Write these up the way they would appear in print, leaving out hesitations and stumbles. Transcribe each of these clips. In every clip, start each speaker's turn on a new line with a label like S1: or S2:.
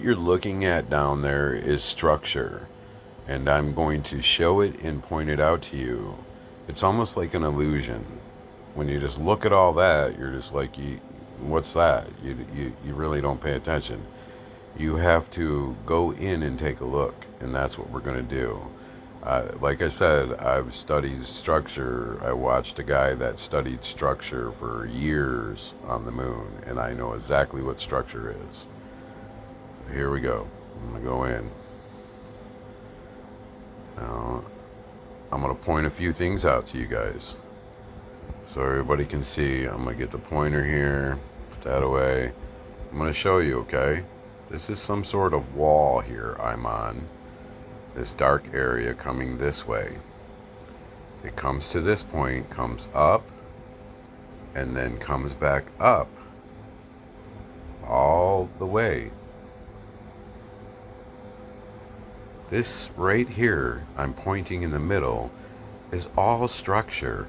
S1: what you're looking at down there is structure, and I'm going to show it and point it out to you. It's almost like an illusion. When you just look at all that, you're just like, what's that? You really don't pay attention. You have to go in and take a look, and that's what we're going to do. Like I said, I've studied structure. I watched a guy that studied structure for years on the moon, and I know exactly what structure is. So here we go. I'm going to go in. Now, I'm going to point a few things out to you guys so everybody can see. I'm going to get the pointer here, put that away. I'm going to show you, okay? This is some sort of wall here I'm on. This dark area coming this way. It comes to this point, comes up, and then comes back up all the way. This right here, I'm pointing in the middle, is all structure.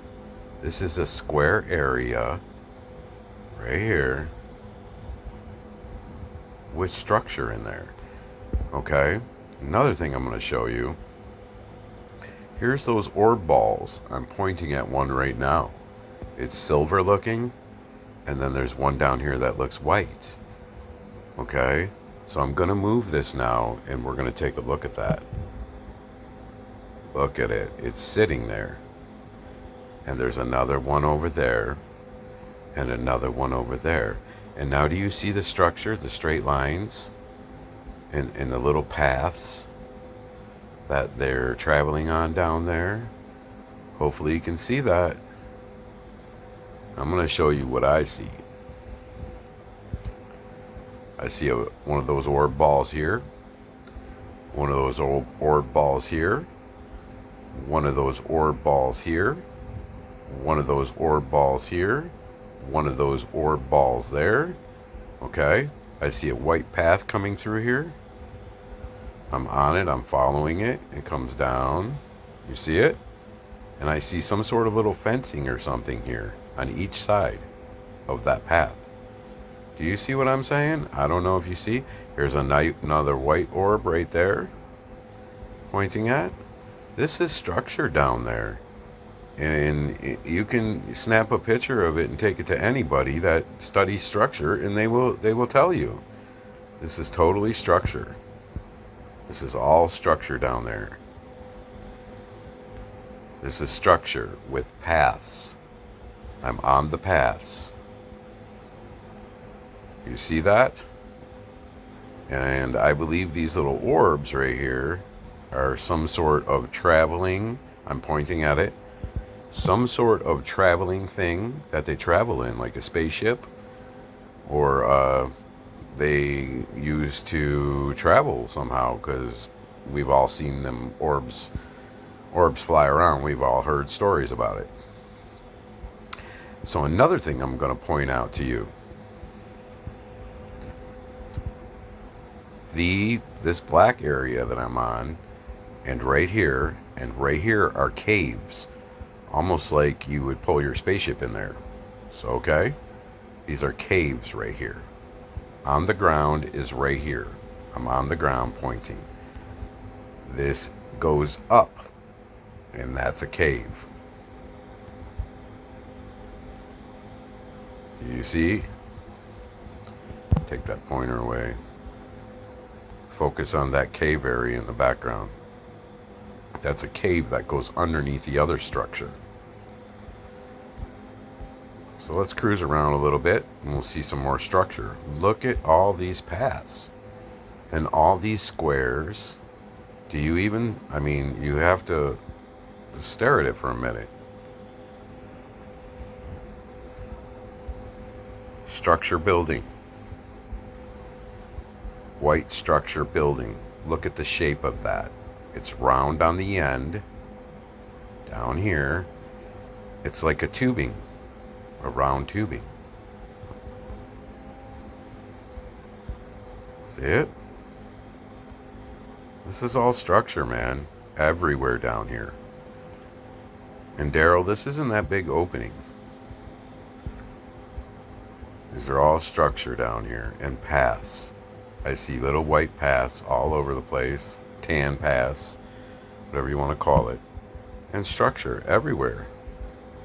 S1: This is a square area right here with structure in there. Okay? Another thing I'm going to show you. Here's those orb balls. I'm pointing at one right now. It's silver looking, and then there's one down here that looks white. Okay? So I'm going to move this now, and we're going to take a look at that. Look at it. It's sitting there. And there's another one over there, and another one over there. And now do you see the structure, the straight lines, and the little paths that they're traveling on down there? Hopefully you can see that. I'm going to show you what I see. I see one of those orb balls here, one of those orb balls here, one of those orb balls here, one of those orb balls here, one of those orb balls there. Okay, I see a white path coming through here. I'm on it, I'm following it. It comes down. You see it? And I see some sort of little fencing or something here on each side of that path. Do you see what I'm saying? I don't know if you see. Here's another white orb right there pointing at. This is structure down there. And you can snap a picture of it and take it to anybody that studies structure, and they will tell you. This is totally structure. This is all structure down there. This is structure with paths. I'm on the paths. You see that? And I believe these little orbs right here are some sort of traveling, I'm pointing at it, some sort of traveling thing that they travel in, like a spaceship, or they use to travel somehow, because we've all seen them orbs fly around. We've all heard stories about it. So another thing I'm going to point out to you. This black area that I'm on, and right here are caves, almost like you would pull your spaceship in there. So okay, these are caves right here. On the ground is right here. I'm on the ground pointing. This goes up, and that's a cave. Do you see? Take that pointer away. Focus on that cave area in the background. That's a cave that goes underneath the other structure. So let's cruise around a little bit and we'll see some more structure. Look at all these paths and all these squares. Do you even, I mean, you have to stare at it for a minute. Structure building. White structure building. Look at the shape of that. It's round on the end. Down here, it's like a tubing, a round tubing. See it? This is all structure, man. Everywhere down here. And Daryl, this isn't that big opening. These are all structure down here and paths. I see little white paths all over the place, tan paths, whatever you want to call it, and structure everywhere.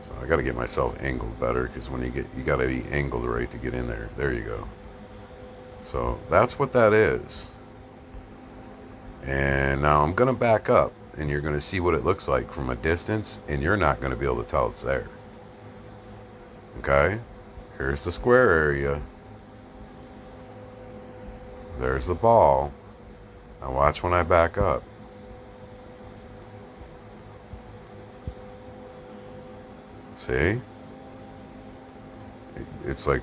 S1: So I got to get myself angled better, because when you got to be angled right to get in there. There you go. So that's what that is. And now I'm going to back up, and you're going to see what it looks like from a distance, and you're not going to be able to tell it's there. Okay? Here's the square area. There's the ball. Now watch when I back up. See? It's like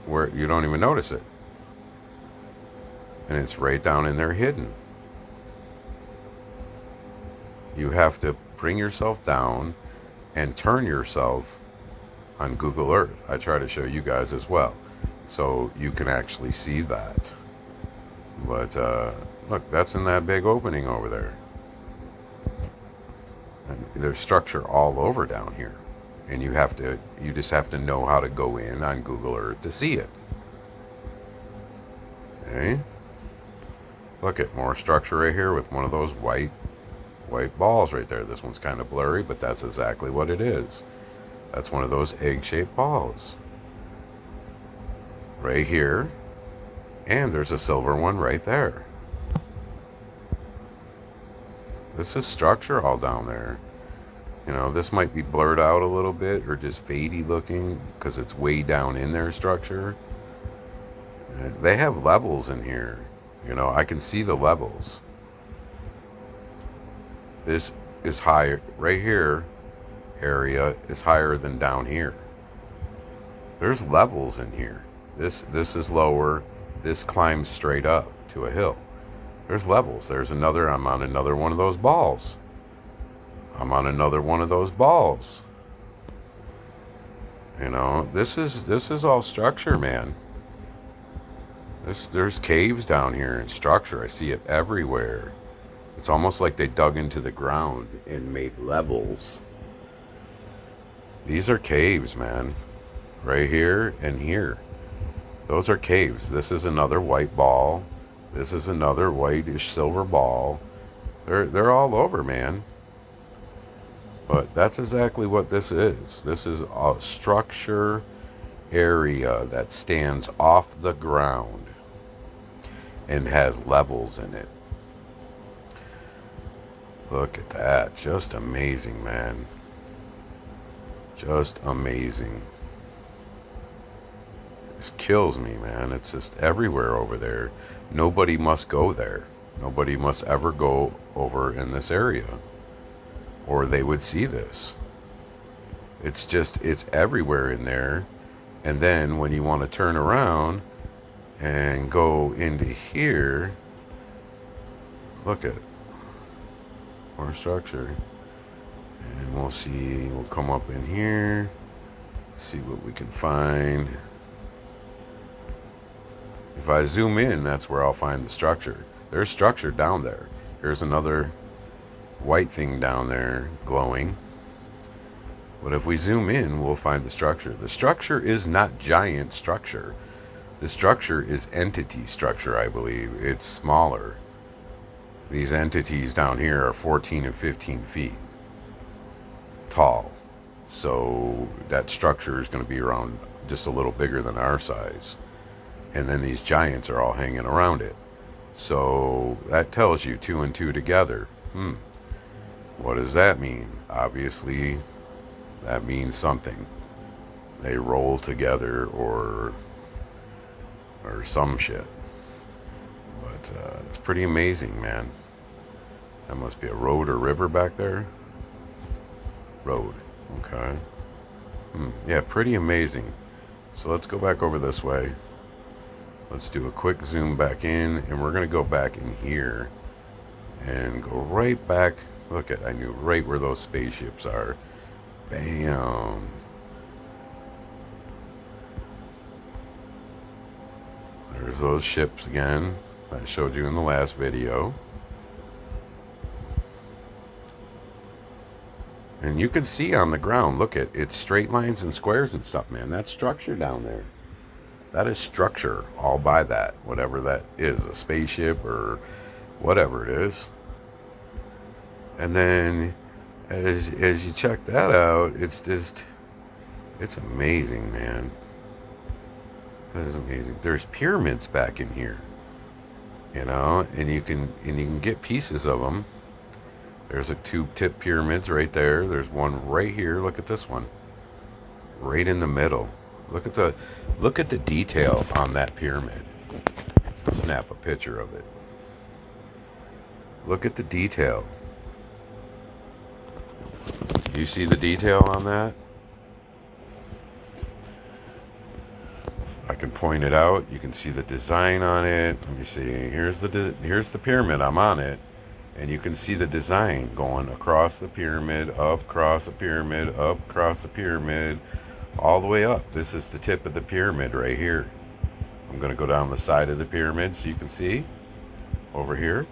S1: where you don't even notice it. And it's right down in there hidden. You have to bring yourself down and turn yourself on Google Earth. I try to show you guys as well, so you can actually see that. But look, that's in that big opening over there. And there's structure all over down here. And you just have to know how to go in on Google Earth to see it. Okay? Look at more structure right here with one of those white balls right there. This one's kind of blurry, but that's exactly what it is. That's one of those egg-shaped balls. Right here. And there's a silver one right there. This is structure all down there. You know, this might be blurred out a little bit or just fadey looking because it's way down in their structure. They have levels in here. You know, I can see the levels. This is higher. Right here area is higher than down here. There's levels in here. This is lower. This climbs straight up to a hill. There's levels. There's another. I'm on another one of those balls. I'm on another one of those balls. You know, this is all structure, man. There's caves down here and structure. I see it everywhere. It's almost like they dug into the ground and made levels. These are caves, man. Right here and here. Those are caves. This is another white ball. This is another whitish silver ball. They're all over, man. But that's exactly what this is. This is a structure area that stands off the ground and has levels in it. Look at that. Just amazing, man. Just amazing. This kills me, man. It's just everywhere over there. Nobody must go there. Nobody must ever go over in this area, or they would see this. It's everywhere in there. And then when you want to turn around and go into here, look at more structure. And we'll come up in here, see what we can find. If I zoom in, that's where I'll find the structure. There's structure down there. Here's another white thing down there glowing. But if we zoom in, we'll find the structure. The structure is not giant structure. The structure is entity structure, I believe. It's smaller. These entities down here are 14 and 15 feet tall. So that structure is going to be around just a little bigger than our size. And then these giants are all hanging around it. So that tells you 2 and 2 together. What does that mean? Obviously, that means something. They roll together or some shit. But it's pretty amazing, man. That must be a road or river back there. Road. Okay. Yeah, pretty amazing. So let's go back over this way. Let's do a quick zoom back in, and we're going to go back in here and go right back. Look at, I knew right where those spaceships are. Bam. There's those ships again I showed you in the last video. And you can see on the ground, look at it's straight lines and squares and stuff, man. That's structure down there. That is structure all by that, whatever that is, a spaceship or whatever it is. And then as you check that out, it's amazing, man. That is amazing. There's pyramids back in here, you know, and you can get pieces of them. There's a two tip pyramids right there. There's one right here. Look at this one, right in the middle. Look at the detail on that pyramid. Snap a picture of it. Look at the detail. You see the detail on that? I can point it out. You can see the design on it. Let me see. Here's the pyramid. I'm on it, and you can see the design going across the pyramid, up across the pyramid, up across the pyramid, all the way up. This is the tip of the pyramid right here. I'm going to go down the side of the pyramid so you can see over here.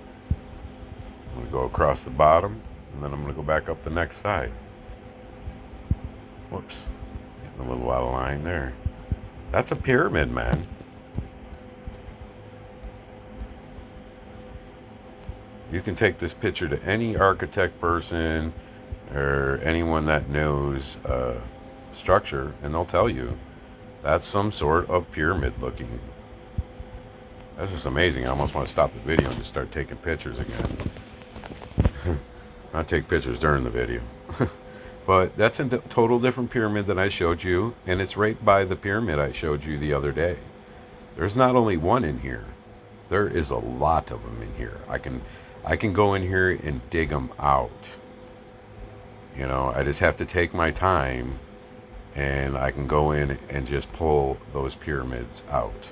S1: I'm going to go across the bottom, and then I'm going to go back up the next side. Whoops, getting a little out of line there. That's a pyramid, man. You can take this picture to any architect person or anyone that knows structure, and they'll tell you that's some sort of pyramid looking. That's just amazing. I almost want to stop the video and just start taking pictures again. Not take pictures during the video. But that's a total different pyramid than I showed you, and it's right by the pyramid I showed you the other day. There's not only one in here. There is a lot of them in here. I can go in here and dig them out. You know, I just have to take my time, and I can go in and just pull those pyramids out.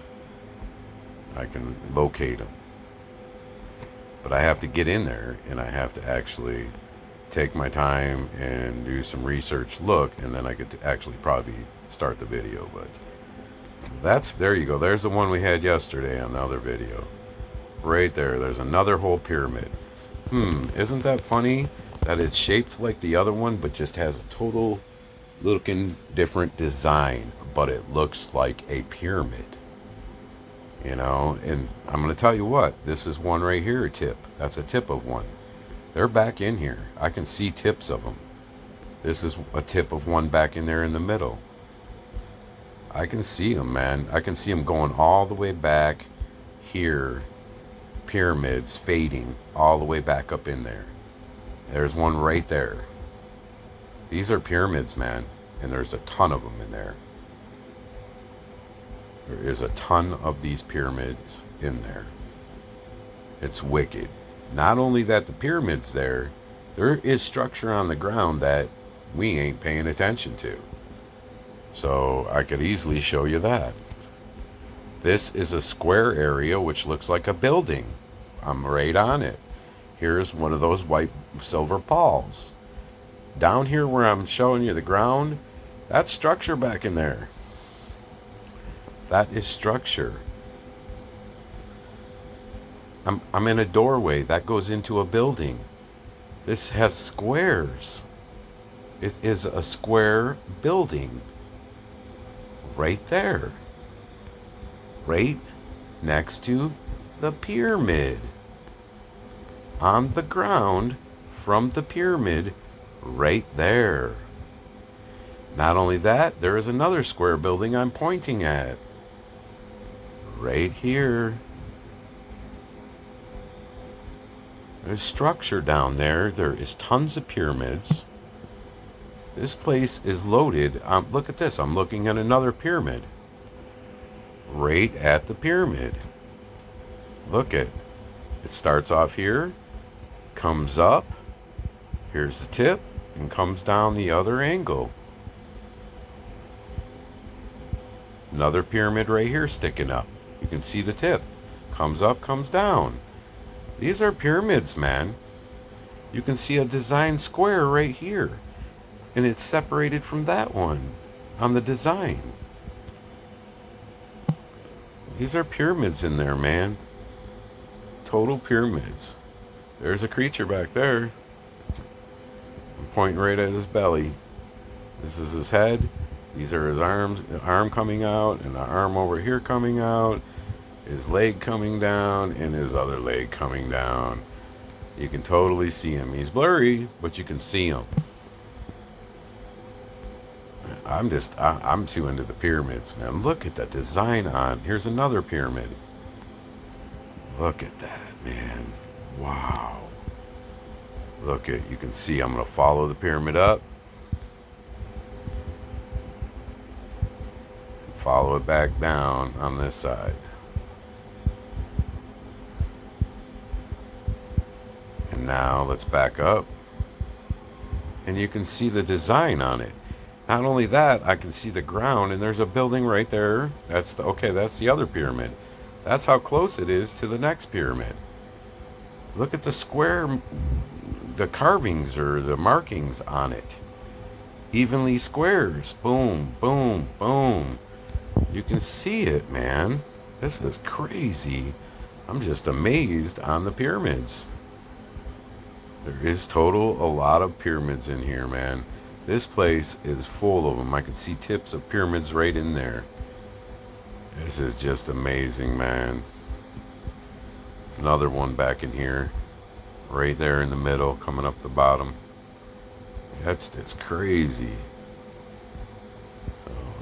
S1: I can locate them. But I have to get in there, and I have to actually take my time and do some research look, and then I could actually probably start the video. But there you go. There's the one we had yesterday on the other video. Right there. There's another whole pyramid. Isn't that funny that it's shaped like the other one, but just has a total looking different design, but it looks like a pyramid. You know, and I'm going to tell you what, this is one right here, a tip. That's a tip of one. They're back in here. I can see tips of them. This is a tip of one back in there in the middle. I can see them, man. I can see them going all the way back here. Pyramids fading all the way back up in there. There's one right there. These are pyramids, man. And there's a ton of them in there. There is a ton of these pyramids in there. It's wicked. Not only that the pyramid's there is structure on the ground that we ain't paying attention to. So I could easily show you that. This is a square area which looks like a building. I'm right on it. Here's one of those white silver balls. Down here where I'm showing you the ground, that's structure back in there. That is structure. I'm in a doorway that goes into a building. This has squares. It is a square building. Right there. Right next to the pyramid. On the ground from the pyramid right there. Not only that, there is another square building I'm pointing at. Right here. There's structure down there. There is tons of pyramids. This place is loaded. Look at this. I'm looking at another pyramid. Right at the pyramid. Look at it. It starts off here, comes up, here's the tip, and comes down the other angle. Another pyramid right here sticking up. You can see the tip. Comes up, comes down. These are pyramids, man. You can see a design square right here. And it's separated from that one on the design. These are pyramids in there, man. Total pyramids. There's a creature back there. I'm pointing right at his belly. This is his head. These are his arms, arm coming out, and the arm over here coming out, his leg coming down, and his other leg coming down. You can totally see him. He's blurry, but you can see him. I'm too into the pyramids, man. Look at that design on. Here's another pyramid. Look at that, man. Wow. Look at, you can see I'm going to follow the pyramid up. Follow it back down on this side. And now let's back up. And you can see the design on it. Not only that, I can see the ground, and there's a building right there. That's the other pyramid. That's how close it is to the next pyramid. Look at the square, the carvings or the markings on it. Evenly squares. Boom, boom, boom. You can see it, man. This is crazy. I'm just amazed on the pyramids. There is a lot of pyramids in here, man. This place is full of them. I can see tips of pyramids right in there. This is just amazing, man. Another one back in here. Right there in the middle, coming up the bottom. That's just crazy.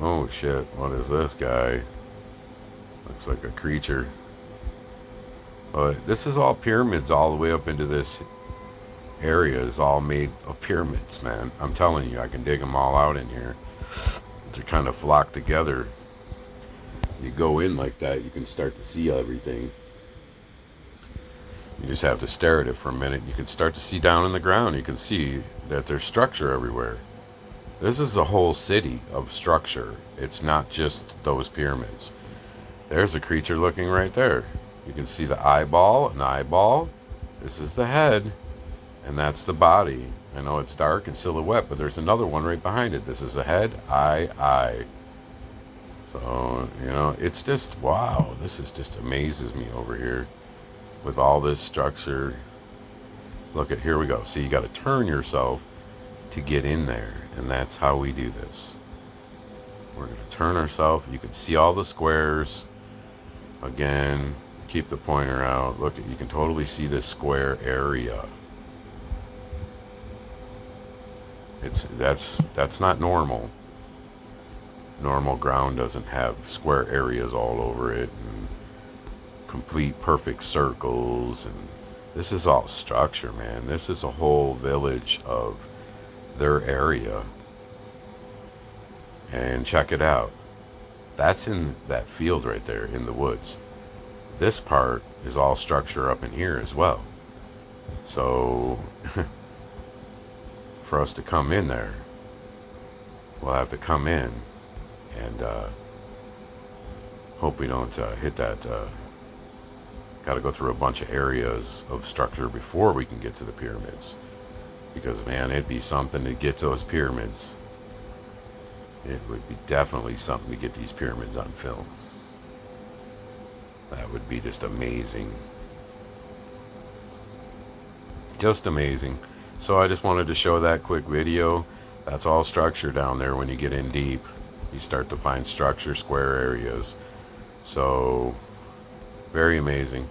S1: Oh shit, what is this guy? Looks like a creature. But this is all pyramids all the way up into this area is all made of pyramids, man. I'm telling you, I can dig them all out in here. They're kind of flocked together. You go in like that, you can start to see everything. You just have to stare at it for a minute. You can start to see down in the ground. You can see that there's structure everywhere. This is a whole city of structure. It's not just those pyramids. There's a creature looking right there. You can see the eyeball, an eyeball. This is the head. And that's the body. I know it's dark and silhouette, but there's another one right behind it. This is a head, eye. So, you know, it's just, wow. This is just amazes me over here with all this structure. Look at, here we go. See, you got to turn yourself to get in there. And that's how we do this. We're going to turn ourselves. You can see all the squares. Again, keep the pointer out. Look, you can totally see this square area. That's not normal. Normal ground doesn't have square areas all over it and complete perfect circles, and this is all structure, man. This is a whole village of their area. And check it out. That's in that field right there in the woods. This part is all structure up in here as well. So for us to come in there, we'll have to come in and hope we don't hit that. Got to go through a bunch of areas of structure before we can get to the pyramids, because man, it'd be something to get those pyramids. It would be definitely something to get these pyramids on film. That would be just amazing. Just amazing. So I just wanted to show that quick video. That's all structure down there. When you get in deep, you start to find structure, square areas. So very amazing.